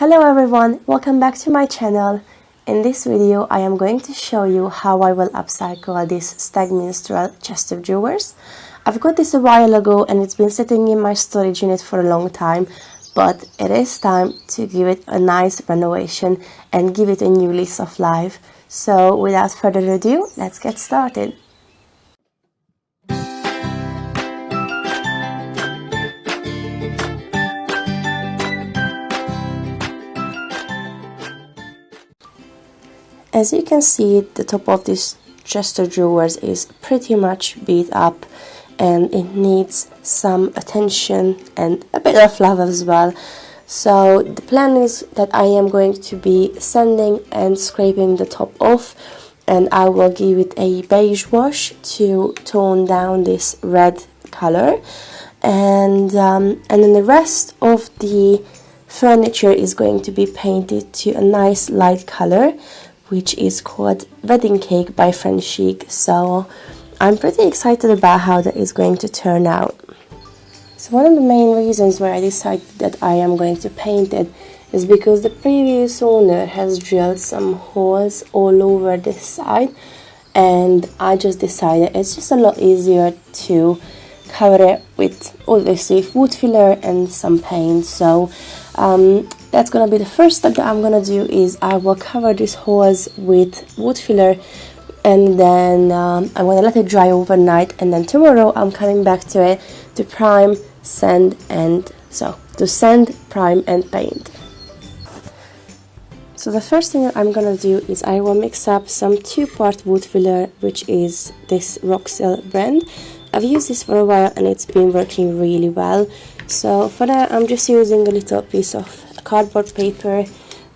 Hello everyone, welcome back to my channel. In this video I am going to show you how I will upcycle this Stag Minstrel chest of drawers. I've got this a while ago and it's been sitting in my storage unit for a long time, but it is time to give it a nice renovation and give it a new lease of life. So without further ado, let's get started. As you can see, the top of this chest of drawers is pretty much beat up and it needs some attention and a bit of love as well. So the plan is that I am going to be sanding and scraping the top off, and I will give it a beige wash to tone down this red color, and then the rest of the furniture is going to be painted to a nice light color, which is called Wedding Cake by French Chic. So I'm pretty excited about how that is going to turn out. So one of the main reasons why I decided that I am going to paint it is because the previous owner has drilled some holes all over this side, and I just decided it's just a lot easier to cover it with obviously wood filler and some paint. So that's gonna be the first step that I'm gonna do, is I will cover these holes with wood filler, and then I'm gonna let it dry overnight, and then tomorrow I'm coming back to it to prime, sand, and sand, prime and paint. So the first thing that I'm gonna do is I will mix up some 2-part wood filler, which is this Roxel brand. I've used this for a while and it's been working really well. So for that I'm just using a little piece of cardboard paper.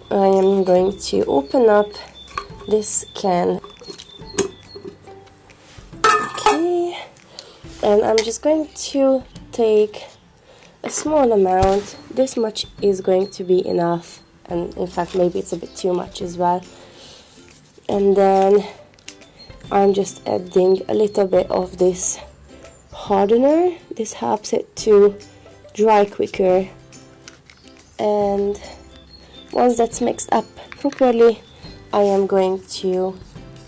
I am going to open up this can. Okay, and I'm just going to take a small amount. This much is going to be enough, and in fact maybe it's a bit too much as well. And then I'm just adding a little bit of this hardener. This helps it to dry quicker, and once that's mixed up properly I am going to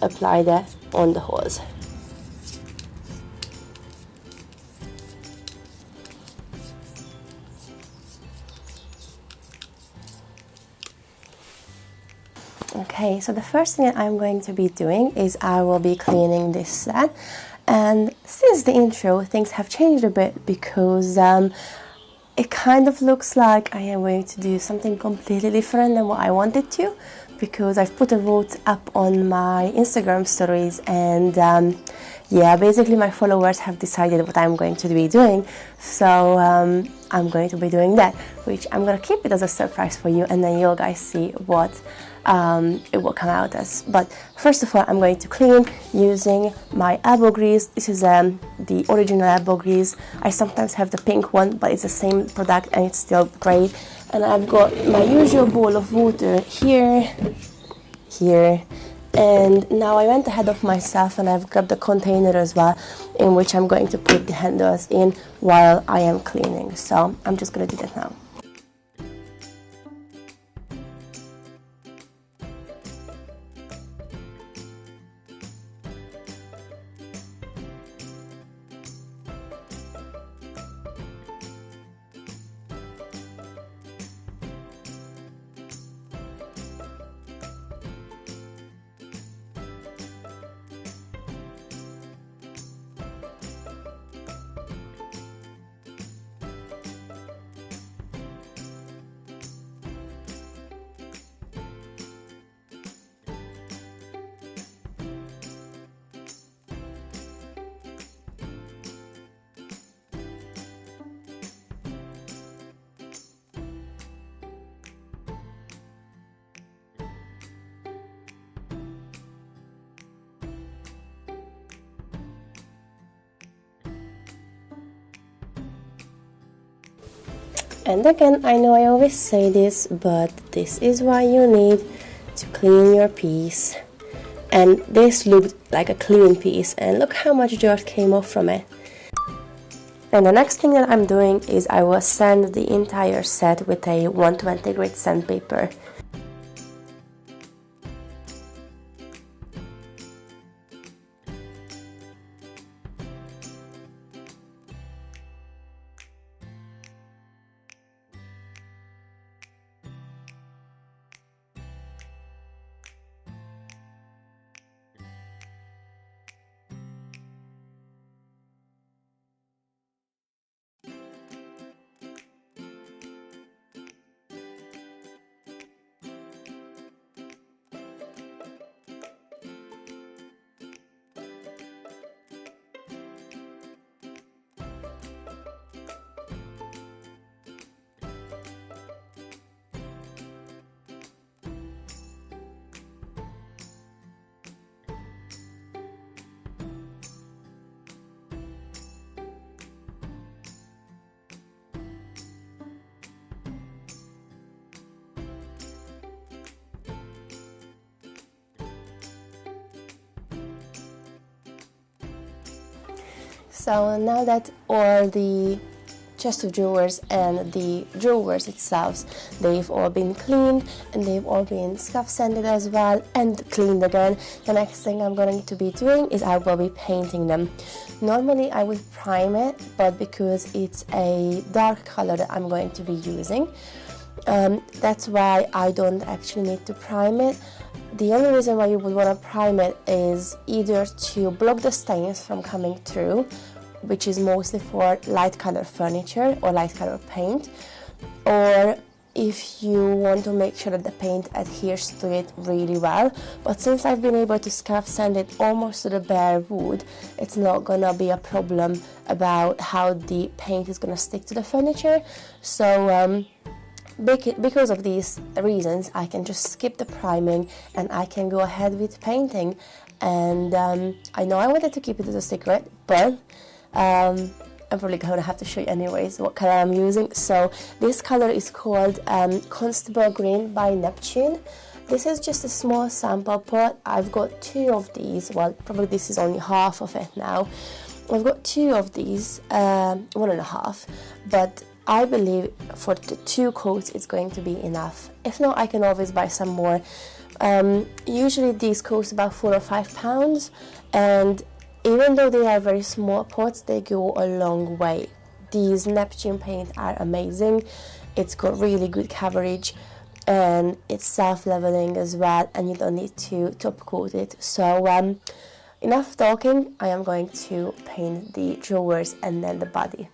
apply that on the holes. Okay, so the first thing that I'm going to be doing is I will be cleaning this set. And since the intro, things have changed a bit because it kind of looks like I am going to do something completely different than what I wanted to, because I've put a vote up on my Instagram stories, and yeah, basically my followers have decided what I'm going to be doing. So I'm going to be doing that, which I'm going to keep it as a surprise for you, and then you'll guys see what it will come out as. But first of all, I'm going to clean using my elbow grease. This is the original elbow grease. I sometimes have the pink one, but it's the same product and it's still great. And I've got my usual bowl of water here, and now I went ahead of myself and I've grabbed a container as well, in which I'm going to put the handles in while I am cleaning. So I'm just going to do that now. And again, I know I always say this, but this is why you need to clean your piece. And this looked like a clean piece, and look how much dirt came off from it. And the next thing that I'm doing is I will sand the entire set with a 120 grit sandpaper. So now that all the chest of drawers and the drawers itself, they've all been cleaned and they've all been scuff sanded as well and cleaned again, the next thing I'm going to be doing is I will be painting them. Normally I would prime it, but because it's a dark color that I'm going to be using, that's why I don't actually need to prime it. The only reason why you would want to prime it is either to block the stains from coming through, which is mostly for light color furniture or light color paint, or if you want to make sure that the paint adheres to it really well. But since I've been able to scuff sand it almost to the bare wood, it's not gonna be a problem about how the paint is gonna stick to the furniture. So because of these reasons, I can just skip the priming and I can go ahead with painting. And I know I wanted to keep it as a secret, but I'm probably going to have to show you anyways what color I'm using. So this color is called Constable Green by Neptune. This is just a small sample pot. I've got 2 of these. Well, probably this is only half of it now. I've got 2 of these, 1.5, but I believe for the 2 coats it's going to be enough. If not, I can always buy some more. Usually these cost about £4 or £5, and even though they are very small pots, they go a long way. These Neptune paint are amazing. It's got really good coverage and it's self-leveling as well, and you don't need to top coat it. So enough talking, I am going to paint the drawers and then the body.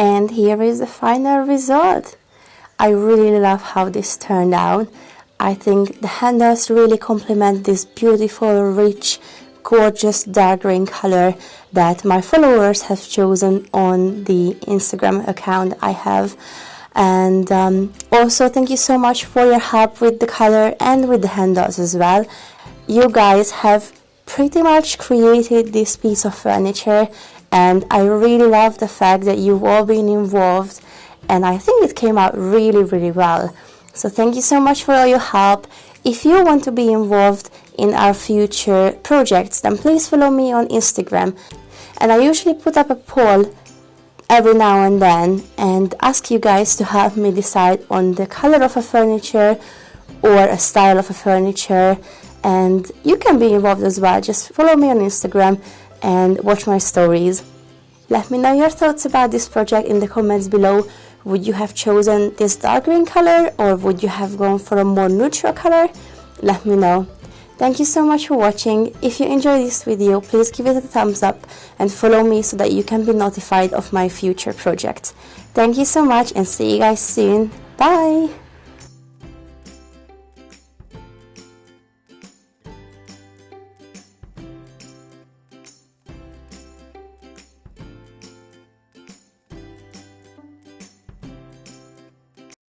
And here is the final result. I really love how this turned out. I think the handles really complement this beautiful, rich, gorgeous dark green color that my followers have chosen on the Instagram account I have. And also thank you so much for your help with the color and with the handles as well. You guys have pretty much created this piece of furniture, and I really love the fact that you've all been involved, and I think it came out really, really well. So thank you so much for all your help. If you want to be involved in our future projects, then please follow me on Instagram. And I usually put up a poll every now and then and ask you guys to help me decide on the color of a furniture or a style of a furniture. And you can be involved as well. Just follow me on Instagram and watch my stories. Let me know your thoughts about this project in the comments below. Would you have chosen this dark green color, or would you have gone for a more neutral color? Let me know. Thank you so much for watching. If you enjoyed this video, please give it a thumbs up and follow me so that you can be notified of my future projects. Thank you so much and see you guys soon. Bye!